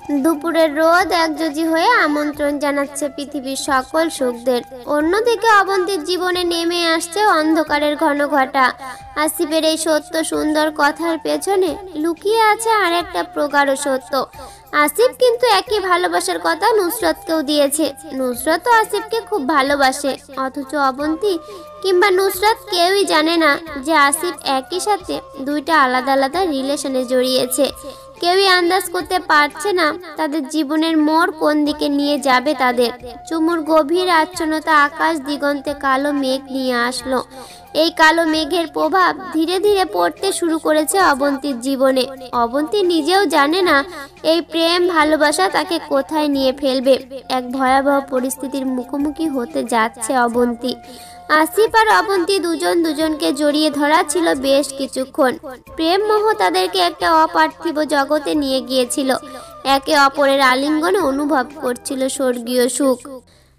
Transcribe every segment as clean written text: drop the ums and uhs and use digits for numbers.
দুপুরের রোদ একযোজি হয়ে আমন্ত্রণ জানাচ্ছে পৃথিবীর সকল সুখদের। অন্যদিকে অবন্তীর জীবনে নেমে আসছে অন্ধকারের ঘন ঘটা। আসিফের এই সত্য সুন্দর কথার পেছনে লুকিয়ে আছে আর একটা প্রগাঢ় সত্য। আসিফ কিন্তু একই ভালোবাসার কথা নুসরতকেও দিয়েছে। নুসরতও আসিফকে খুব ভালোবাসে, অথচ অবন্তী কিংবা নুসরত কেউই জানে না যে আসিফ একই সাথে দুইটা আলাদা আলাদা রিলেশনে জড়িয়েছে। কেউই আন্দাজ করতে পারছে না তাদের জীবনের মোড় কোন দিকে নিয়ে যাবে তাদের। চুমুর গভীর আচ্ছন্নতা আকাশ দিগন্তে কালো মেঘ নিয়ে আসলো। এই কালো মেঘের প্রভাব ধীরে ধীরে পড়তে শুরু করেছে অবন্তীর জীবনে। অবন্তী নিজেও জানে না এই প্রেম ভালোবাসা তাকে কোথায় নিয়ে ফেলবে। এক ভয়াবহ পরিস্থিতির মুখোমুখি হতে যাচ্ছে অবন্তী। আসিফ আর অবন্তী দুজন দুজনকে জড়িয়ে ধরা ছিল বেশ কিছুক্ষণ। প্রেম মোহ তাদেরকে একটা অপার্থিব জগতে নিয়ে গিয়েছিল। একে অপরের আলিঙ্গনে অনুভব করছিল স্বর্গীয় সুখ।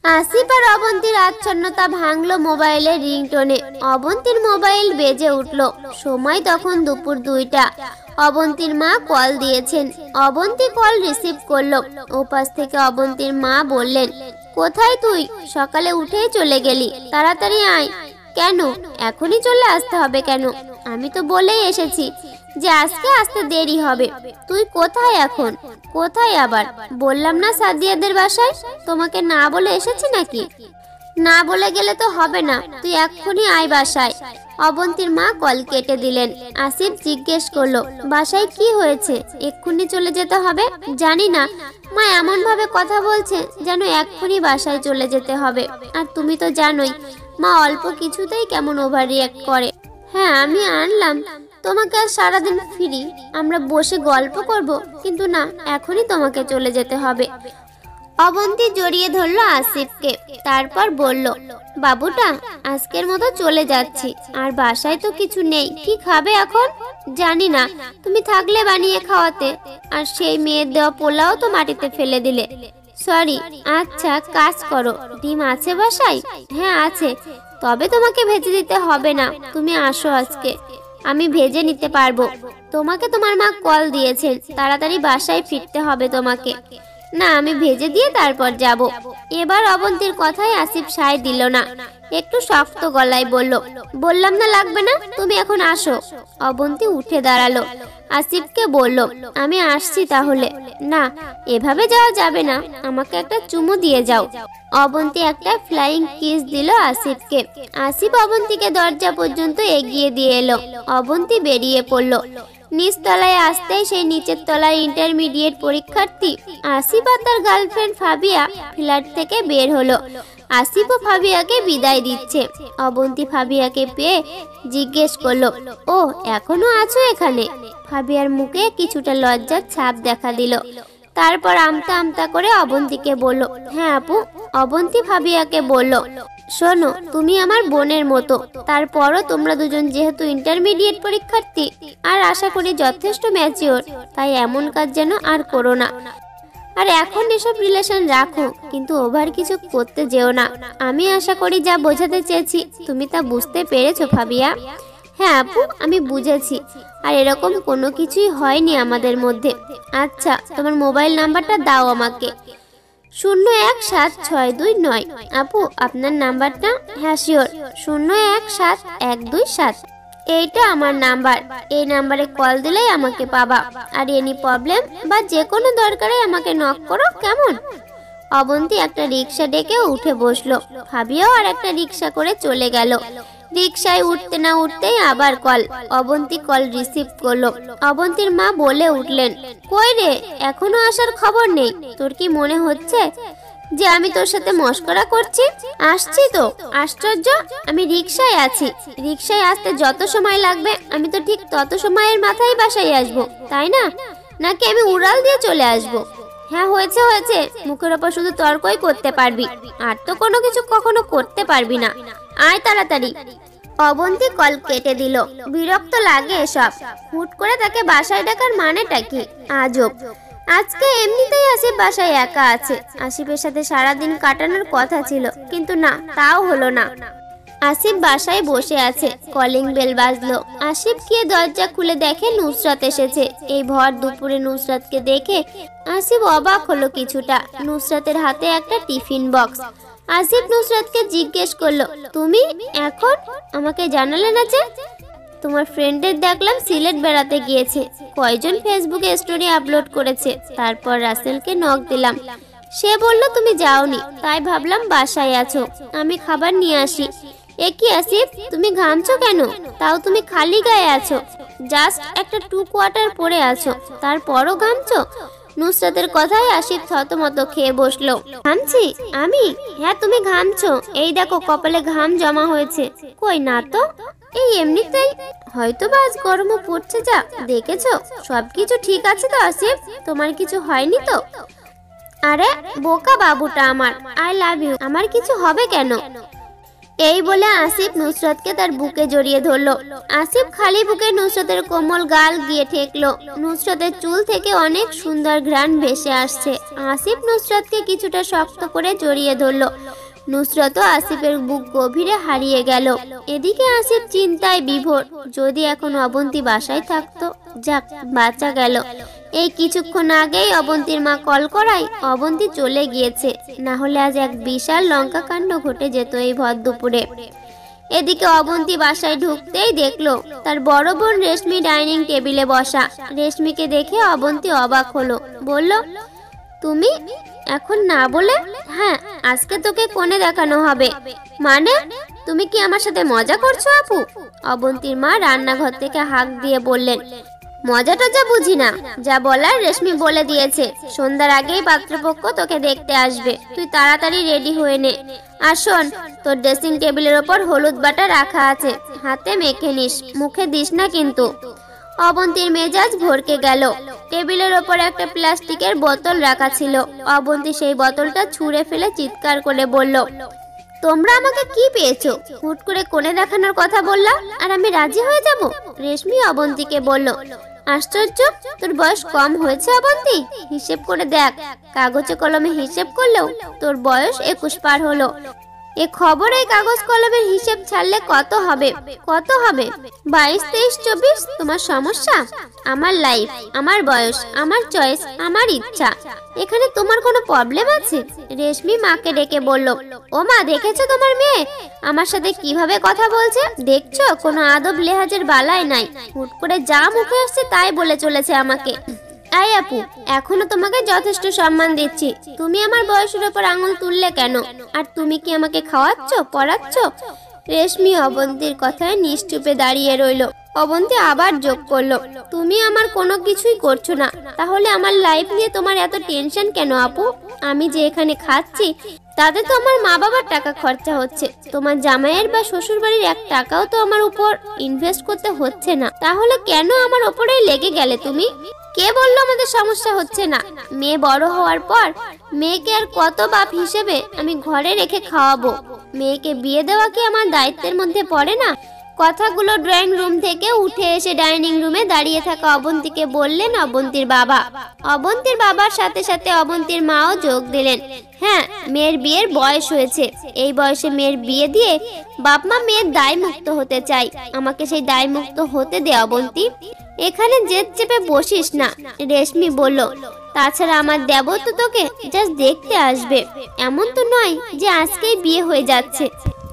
আসিফ আর অবন্তীর আচ্ছন্নতা ভাঙলো মোবাইলের রিংটোনে। অবন্তীর মোবাইল বেজে উঠল। সময় তখন দুপুর 2টা। অবন্তীর মা কল দিয়েছেন। অবন্তী কল রিসিভ করলো। ওপাশ থেকে অবন্তীর মা বললেন, কোথায় তুই? সকালে উঠেই চলে গেলি, তাড়াতাড়ি আয়। কেন এখনই চলে আসতে হবে কেন? আমি তো বলেই এসেছি যে আজকে আসতে দেরি হবে। তুই কোথায় এখন? কোথায় আবার? বললাম না সাদিয়াদের বাসায়। তোমাকে না বলে এসেছি নাকি? না বলে গেলে তো হবে না, তুই এক্ষুনি আয় বাসায়। অবন্তীর মা কল কেটে দিলেন। আসিফ জিজ্ঞেস করলো, বাসায় কি হয়েছে? এক্ষুনি চলে যেতে হবে? জানি না, মা এমন ভাবে কথা বলছে যেন এক্ষুনি বাসায় চলে যেতে হবে। আর তুমি তো জানোই মা অল্প কিছুতেই কেমন ওভার রিঅ্যাক্ট করে। হ্যাঁ আমি আনলাম তোমাকে, আর সারাদিন ফ্রি, আমরা বসে গল্প করব, কিন্তু না, এখনই তোমাকে চলে যেতে হবে। অবন্তী জড়িয়ে ধরলো আসিফকে, তারপর বলল, বাবুটা আজকের মতো চলে যাচ্ছি। আর বাসায় তো কিছু নেই, কি খাবে এখন? জানি না, তুমি থাকলে বানিয়ে খাওয়াতে। আর সেই মেয়ের দেওয়া পোলাও তো মাটিতে ফেলে দিলে। সরি। আচ্ছা কাজ করো, ডিম আছে বাসায়? হ্যাঁ আছে, তবে তোমাকে ভেজে দিতে হবে না, তুমি আসো আজকে, আমি ভেজে নিতে পারবো। তোমাকে তোমার মা কল দিয়েছেন, তাড়াতাড়ি বাসায় ফিরতে হবে তোমাকে। না আমি ভেজে দিয়ে তারপর যাব। এবার অবন্তীর কথায় আসিফ সায় দিল না, একটু শক্ত গলায় বলল, বললাম না লাগবে না, তুমি এখন আসো। অবন্তী উঠে দাঁড়ালো। আসিফকে বলল, আমি আসছি তাহলে। না এভাবে যাওয়া যাবে না, আমাকে একটা চুমু দিয়ে যাও। অবন্তী একটা ফ্লাইং কিস দিল আসিফকে। আসিফ অবন্তীকে দরজা পর্যন্ত এগিয়ে দিয়ে এলো। অবন্তী বেরিয়ে পড়ল। নিচতলায় আসতেই সেই নিচের তলার ইন্টারমিডিয়েট পরীক্ষার্থী আসিফ আর তার গার্লফ্রেন্ড ফাবিয়া ফ্ল্যাট থেকে বের হলো। আসিফ ও ফাবিয়াকে বিদায় দিচ্ছে। অবন্তী ফাবিয়াকে পেয়ে জিজ্ঞেস করলো, ও এখনো আছো এখানে? ফাবিয়ার মুখে কিছুটা লজ্জার ছাপ দেখা দিল। তারপর আমতা আমতা করে অবন্তীকে বলল, হ্যাঁ আপু। অবন্তী ফাবিয়াকে বলল, শোনো তুমি আমার বোনের মতো, তারপরও তোমরা দুজন যেহেতু ইন্টারমিডিয়েট পরীক্ষার্থী আর আশা করি যথেষ্ট ম্যাচিওর, তাই এমন কাজ যেন আর করো না। আর এখন এসব রিলেশন রাখো, কিন্তু ওভার কিছু করতে যেও না। আমি আশা করি যা বোঝাতে চেয়েছি তুমি তা বুঝতে পেরেছো ফাবিয়া? হ্যাঁ আপু আমি বুঝেছি, আর এরকম কোনো কিছুই হয়নি আমাদের মধ্যে। আচ্ছা তোমার মোবাইল নাম্বারটা দাও আমাকে। 01762 আপু আপনার নাম্বারটা? হ্যাঁ শিওর, 01712 এইটা আমার নাম্বার। এই নাম্বারে কল দিলেই আমাকে পাবা। আর এনি প্রবলেম বা যে কোনো দরকারে আমাকে নক করো, কেমন? অবন্তী একটা রিক্সা ডেকে উঠে বসলো। ফাবিয়াও আর একটা রিক্সা করে চলে গেল। রিক্সায় উঠতে না উঠতেই আবার কল। অবন্তী কল রিসিভ করলো। অবন্তীর মা বলে উঠলেন, কই রে, এখনো আসার খবর নেই? তোর কি মনে হচ্ছে যে আমি তোর সাথে মস্করা করছি? আসছি তো। আশ্চর্য, আমি রিক্সায় আছি। রিক্সায় আসতে যত সময় লাগবে আমি তো ঠিক তত সময়ের মাথায় বাসায় আসবো, তাই না? নাকি আমি উড়াল দিয়ে চলে আসবো? হ্যাঁ হয়েছে হয়েছে, মুখের ওপর শুধু তর্কই করতে পারবি, আর তো কোনো কিছু কখনো করতে পারবি না। আয় তাড়াতাড়ি। অবন্তী কল কেটে দিল। বিরক্ত লাগে এসব। হুট করে তাকে বাসায় ডাকার মানেটা কি? আজব। আজকে এমনিতেই আসিফ বাসায় একা আছে। আসিফের সাথে সারাদিন কাটানোর কথা ছিল, কিন্তু না, তাও হলো না। আসিফ বাসায় বসে আছে, কলিং বেল বাজলো। আসিফ গিয়ে দরজা খুলে দেখে নুসরাত এসেছে। এই ভর দুপুরে নুসরাতকে দেখে আসিফ অবাক হলো কিছুটা। নুসরাতের হাতে একটা টিফিন বক্স। আসিফ নুসরাতকে জিজ্ঞেস করলো, তুমি এখন আমাকে জানালে না যে? তোমার ফ্রেন্ডের দেখলাম সিলেট বেড়াতে গিয়েছে, কয়জন ফেসবুকে স্টোরি আপলোড করেছে। তারপর রাসেলকে নক দিলাম, সে বলল তুমি যাওনি, তাই ভাবলাম বাসায় আছো, আমি খাবার নিয়ে আসি। এ কি আসিফ, তুমি ঘামছো কেন? তাও তুমি খালি গায়ে আছো, জাস্ট একটা 2 কোয়ার্টার পরে আছো, তারপরও ঘামছো? নুসরাতের কথায় আসিফ থতমত খেয়ে বসলো। ঘামছি আমি? হ্যাঁ তুমি ঘামছো, এই দেখো কপালে ঘাম জমা হয়েছে। কই না তো, এই এমনিতেই, হয়তো বা আজ গরমও পড়ছে। যা দেখেছো, সবকিছু ঠিক আছে তো আসিফ? তোমার কিছু হয়নি তো? আরে বোকা বাবুটা আমার, আই লাভ ইউ, আমার কিছু হবে কেন? এই বলে আসিফ নুসরাতকে তার বুকে জড়িয়ে ধরলো। আসিফ খালি বুকে নুসরাতের কোমল গাল গিয়ে ঠেকলো। নুসরাতের চুল থেকে অনেক সুন্দর ঘ্রাণ ভেসে আসছে। আসিফ নুসরাতকে কিছুটা শক্ত করে জড়িয়ে ধরলো। নুসরাতও আসিফের বুক গভীরে হারিয়ে গেল। এদিকে আসিফ চিন্তায় বিভোর, যদি এখন অবন্তী বাসায় থাকতো, যাক বাঁচা গেল। এই কিছুক্ষণ আগেই অবন্তীর মা কল করায় অবন্তী চলে গিয়েছে, না হলে আজ এক বিশাল লঙ্কা কাণ্ড ঘটে যেত এই ভর দুপুরে। এদিকে অবন্তী বাসায় ঢুকতেই দেখলো তার বড় বোন রেশমি ডাইনিং টেবিলে বসা। রেশমিকে দেখে অবন্তী অবাক হলো, বলল, তুমি এখন না বলে? হ্যাঁ, আজকে তোকে কোণে দেখানো হবে। মানে তুমি কি আমার সাথে মজা করছো আপু? অবন্তীর মা রান্নাঘর থেকে হাঁক দিয়ে বললেন, মজা টজা বুঝি না, যা বলার রেশমি বলে দিয়েছে। সন্ধ্যার আগেই পাত্রপক্ষ তোকে দেখতে আসবে, তুই তাড়াতাড়ি রেডি হয়ে নে। আর শোন, তোর ড্রেসিং টেবিলের ওপর হলুদ বাটা রাখা আছে, হাতে মেখে নিস, মুখে দিস না কিন্তু। অবন্তীর মেজাজ ভরকে গেল। টেবিলের ওপর একটা প্লাস্টিকের বোতল রাখা ছিল। অবন্তী সেই বোতলটা ছুঁড়ে ফেলে চিৎকার করে বলল, তোমরা আমাকে কি পেয়েছো? হুট করে কোণে দেখানোর কথা বললা, আর আমি রাজি হয়ে যাব? রেশমি অবন্তীকে বলল, আশ্চর্য, তোর বয়স কম হয়েছে অবন্তী? হিসেব করে দেখ, কাগজে কলমে হিসেব করলেও তোর বয়স 21 পার হলো। এ খবর এই কাগজ কলমের হিসেব ছাড়লে কত হবে? কত হবে? 22, 23, 24? তোমার সমস্যা? আমার লাইফ, আমার বয়স, আমার চয়েস, আমার ইচ্ছা, এখানে তোমার কোনো প্রবলেম আছে? রেশমি মাকে ডেকে বলল, ও মা, দেখেছো তোমার মেয়ে আমার সাথে কিভাবে কথা বলছে? দেখছো, কোনো আদব লেহাজের বালাই নাই, হুট করে যা মুখে আসছে তাই বলে চলেছে আমাকে। এই আপু, এখনো তোমাকে যথেষ্ট সম্মান দিচ্ছি, তুমি আমার বয়সের উপর আঙুল তুললে কেন? আর তুমি কি আমাকে খাওয়াচ্ছ, পড়াচ্ছ? রেশমি অবন্তীর কথায় নিশ্চুপে দাঁড়িয়ে রইল। অবন্তী আবার যোগ করলো, তুমি আমার কোনো কিছুই করছো না, তাহলে আমার লাইফ নিয়ে তোমার এত টেনশন কেন আপু? আমি যে এখানে খাচ্ছি তাতে তো আমার মা বাবার টাকা খরচা হচ্ছে, তোমার জামাইয়ের বা শ্বশুর বাড়ির 1 টাকাও তো আমার উপর ইনভেস্ট করতে হচ্ছে না, তাহলে কেন আমার ওপরেই লেগে গেলে তুমি? কে বললো আমাদের সমস্যা হচ্ছে না? মেয়ে বড় হওয়ার পর মেয়েকে আর কত বাপ হিসেবে আমি ঘরে রেখে খাওয়াবো? মেয়েকে বিয়ে দেওয়া কি আমার দায়িত্বের মধ্যে পড়ে না? কথাগুলো ড্রয়িং রুম থেকে উঠে এসে ডাইনিং রুমে দাঁড়িয়ে থাকা অবন্তীকে বললেন অবন্তীর বাবা। অবন্তীর বাবার সাথে সাথে অবন্তীর মাও যোগ দিলেন। হ্যাঁ, মেয়ের বিয়ের বয়স হয়েছে, এই বয়সে মেয়ের বিয়ে দিয়ে বাপ মা মেয়ের দায় মুক্ত হতে চাই, আমাকে সেই দায় মুক্ত হতে দে অবন্তী, এখানে জেদ চেপে বসিস না। রেশমি বলল, তাছাড়া আমার দেবো তো তোকে জাস্ট দেখতে আসবে, এমন তো নয় যে আজকেই বিয়ে হয়ে যাচ্ছে।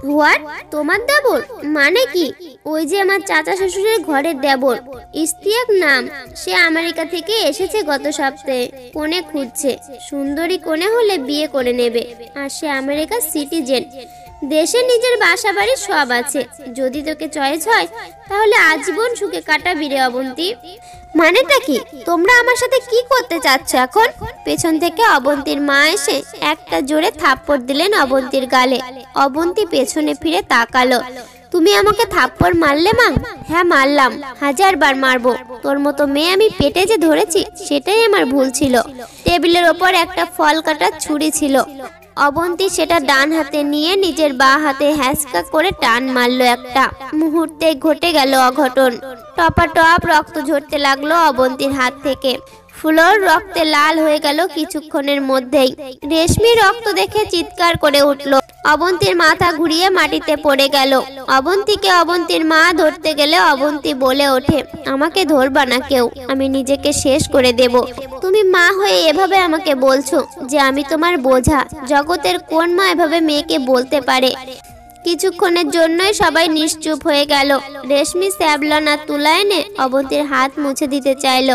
হোয়াট? তোমার দেবর মানে কি? ওই যে আমার চাচা শ্বশুরের ঘরের দেবর, ইস্তিয়াক নাম, সে আমেরিকা থেকে এসেছে গত সপ্তাহে, কোণে খুঁজছে, সুন্দরী কোণে হলে বিয়ে করে নেবে, আর সে আমেরিকার সিটিজেন, দেশে নিজের বাসা বাড়ি সব আছে, যদি তোকে চয়েস হয় তাহলে আজীবন সুখে কাটাবি রে অবন্তী। মানেটা কি? তোমরা আমার সাথে কি করতে চাচ্ছ এখন? পেছন থেকে অবন্তীর মা এসে একটা জোরে থাপ্পড় দিলেন অবন্তীর গালে। অবন্তী পেছনে ফিরে তাকালো। তুমি আমাকে থাপ্পড় মারলে মা? হ্যাঁ মারলাম, 1000 বার মারবো, তোর মতো মেয়ে আমি পেটে যে ধরেছি সেটাই আমার ভুল ছিল। টেবিলের ওপর একটা ফল কাটার ছুরি ছিল, অবন্তী সেটা ডান হাতে নিয়ে নিজের বাঁ হাতে হ্যাসকা করে টান মারলো একটা, মুহূর্তে ঘটে গেল অঘটন। টপাটপ রক্ত ঝরতে লাগলো অবন্তীর হাত থেকে। ফ্লোর রক্তে লাল হয়ে গেল কিছুক্ষণের মধ্যেই। রেশমি রক্ত দেখে চিৎকার করে উঠল। অবন্তীর মাথা ঘুরিয়ে মাটিতে পড়ে গেল। অবন্তীকে অবন্তীর মা ধরতে গেলে অবন্তী বলে ওঠে, আমাকে ধরবা না কেউ, আমি নিজেকে শেষ করে দেব। তুমি মা হয়ে এভাবে আমাকে বলছো যে আমি তোমার বোঝা। জগতের কোন মা এভাবে মেয়েকে বলতে পারে? কিছুক্ষণের জন্যই সবাই নিশ্চুপ হয়ে গেল। রেশমি স্যাবলন আর তুলা এনে অবন্তীর হাত মুছে দিতে চাইল।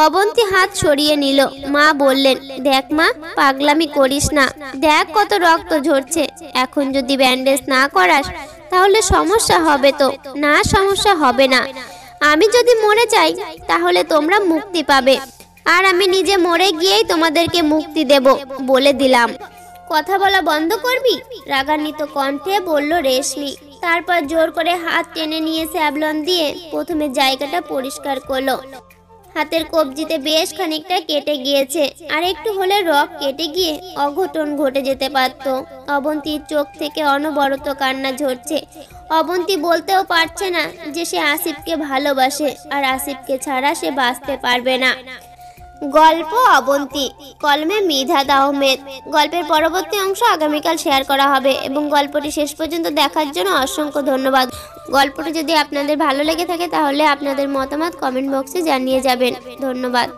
অবন্তী হাত সরিয়ে নিল। মা বললেন, দেখ মা, পাগলামি করিস না, দেখ কত রক্ত ঝরছে। এখন যদি ব্যান্ডেজ না করাস তাহলে সমস্যা হবে তো। না, সমস্যা হবে না। আমি যদি মরে যাই তাহলে তোমরা মুক্তি পাবে, আর আমি নিজে মরে গিয়েই তোমাদেরকে মুক্তি দেব, বলে দিলাম। কথা বলা বন্ধ করবি? রাগান্বিত কণ্ঠে বলল রেশমি। তারপর জোর করে হাত টেনে নিয়ে স্যাবলন দিয়ে প্রথমে জায়গাটা পরিষ্কার করলো। হাতের কবজিতে বেশ খানিকটা কেটে গিয়েছে, আর একটু হলে রক কেটে গিয়ে অঘটন ঘটে যেতে পারত। অবন্তীর চোখ থেকে অনবরত কান্না ঝরছে। অবন্তী বলতেও পারছে না যে সে আসিফকে ভালোবাসে, আর আসিফকে ছাড়া সে বাঁচতে পারবে না। গল্প অবন্তী, কলমে মিধাত আহমেদ। গল্পের পরবর্তী অংশ আগামীকাল শেয়ার করা হবে, এবং গল্পটি শেষ পর্যন্ত দেখার জন্য অসংখ্য ধন্যবাদ। গল্পটি যদি আপনাদের ভালো লেগে থাকে তাহলে আপনাদের মতামত কমেন্ট বক্সে জানিয়ে যাবেন। ধন্যবাদ।